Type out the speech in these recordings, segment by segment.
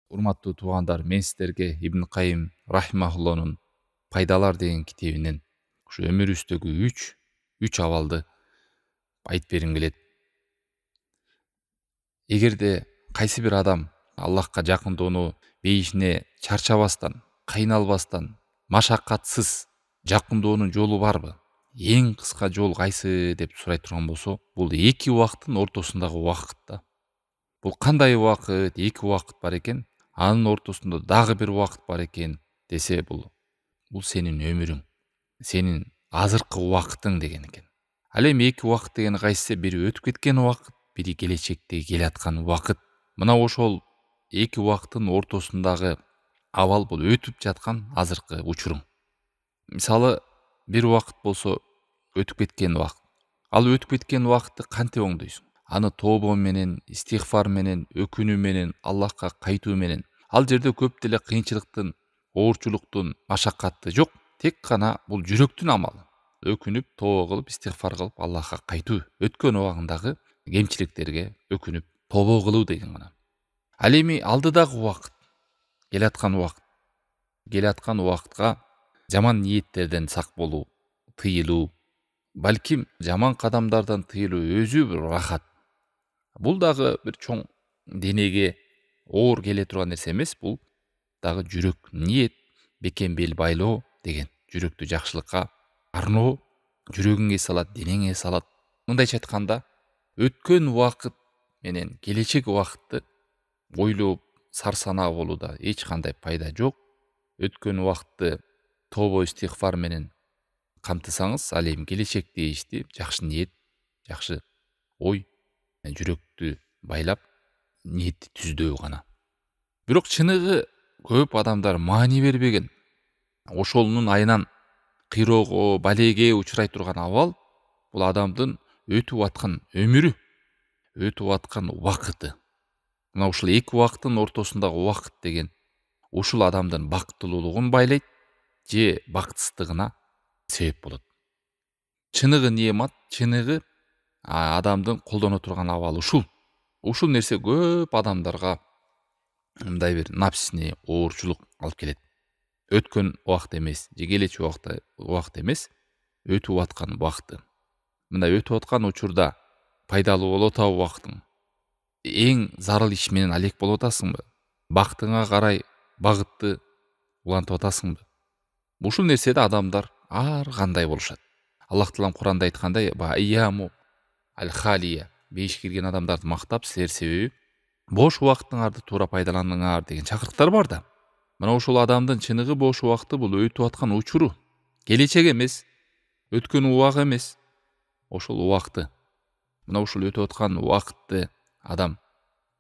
Урматтуу туугандар, мен сиздерге Ибн Кайым рахимахуллонун пайдалар деген китебинен ушу өмүрүбүздөгү үч абалды айтып бергим келет. Эгерде кайсы бир адам Аллахка жакындоону бейишине чарчабастан, кыйналбастан, машакатсыз жакындоонун жолу барбы? Эң кыска жол кайсы деп сурай турган болсо, бул эки убакыттын ортосундагы убакыт да. Бул кандай убакыт? Эки убакыт бар экен. Анын ортосунда дагы бир убакыт бар экен десе, бул сенин өмүрүң, сенин азыркы убакытың деген экен. Ал эми эки убакыт деген кайсы? Бири өтүп кеткен убакыт, бири келечекте келаткан убакыт. Мына ошол эки убакыттын ортосундагы абал бул өтүп жаткан азыркы учуруң. Мисалы, бир убакыт болсо өтүп кеткен убакыт. Ал өтүп кеткен убакытты кантип оңдойсуң? Аны тобо менен, истигфар менен, өкүнүү менен, Аллахка кайтуу менен. Ал жерде көп деле кыйынчылыктын, оорчулуктун, машакатты жок. Тек гана бул жүрөктүн амалы. Өкүнүп, тобо кылып, истигфар кылып, Аллахка кайтуу. Өткөн убагындагы кемчиликтерге өкүнүп, тобо кылуу деген гана. Ал эми алдыдагы убакыт, келаткан убакыт. Келаткан убакытка жаман ниеттерден сак болуу, тыйылуу, балким жаман кадамдардан тыйылуу өзү бир рахат. Бул дагы бир чоң денеге оор келе турган нерсе эмес, бул дагы жүрөк, ниет, бекем бел байлоо деген. Жүрөктү жакшылыкка арноо, жүрөгүңө эс алат, денеңе эс алат. Мындайча айтканда, өткөн убакыт менен келечек убакытты ойлоп, сарсанаа болууда эч кандай пайда жок. Өткөн убакытты тобо истигфар менен камтысаңыз, ал эми келечекте ишти жакшы ниет, жакшы ой, жүрөктү байлап, ниетти түздөө гана. Бирок чыныгы көп адамдар маани бербеген, ошонун айынан кыйроого, балеге учурай турган абал бул адамдын өтүп аткан өмүрү, өтүп аткан убакыты. Мына ушул эки убакыттын ортосундагы убакыт деген ушул адамдын бактылуулугун байлайт же бактысыздыгына себеп болот. Чыныгы неемат, чыныгы адамдын колдоно турган абалы ушул. Ушул нерсе көп адамдарга мындай бир напсисине оорчулук алып келет. Өткөн убакыт эмес, же келечек убакыт эмес, өтүп аткан убакыты. Мына өтүп аткан учурда пайдалуу болуп атабы убакытың? Эң зарыл иш менен алек болуп атасыңбы? Бактыңа карай багытты улантып атасыңбы? Ушул нерседе адамдар ар кандай болушат. Аллах таалам Куранда айткандай, айяму аль-халия, бейиш кирген адамдарды мактап, силер себеби бош убактыңарды туура пайдаланыңар деген чакырыктар бар да. Мына ошол адамдын чыныгы бош убакыты бул өтүп аткан учуру. Келечек эмес, өткөн убак эмес. Ошол убакыты. Мына ушул өтүп аткан убакытты адам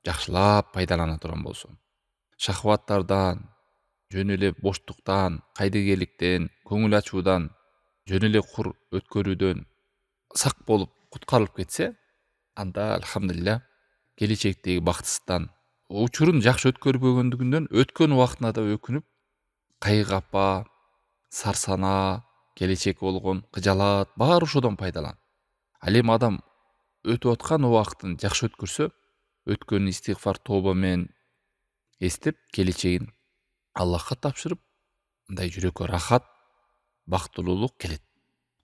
жакшылап пайдалана турган болсо, шахваттардан, жөн эле боштуктан, кайдыгерликтен, көңүл ачуудан, жөн эле кур өткөрүүдөн сак болуп куткарылып кетсе, анда альхамдулилля келечектеги бактысыздан, учурун жакшы өткөрбөгөндүгүнөн өткөн убактына да өкүнүп, кайгапа, сарсанаа, келечек болгон кыжалат баары ошодон пайдаланат. Ал эми адам өтүп аткан убактын жакшы өткөрсө, өткөнүн истигфар тобо менен эстеп, келечегин Аллахка тапшырып, мындай жүрөккө рахат, бактылуулук келет.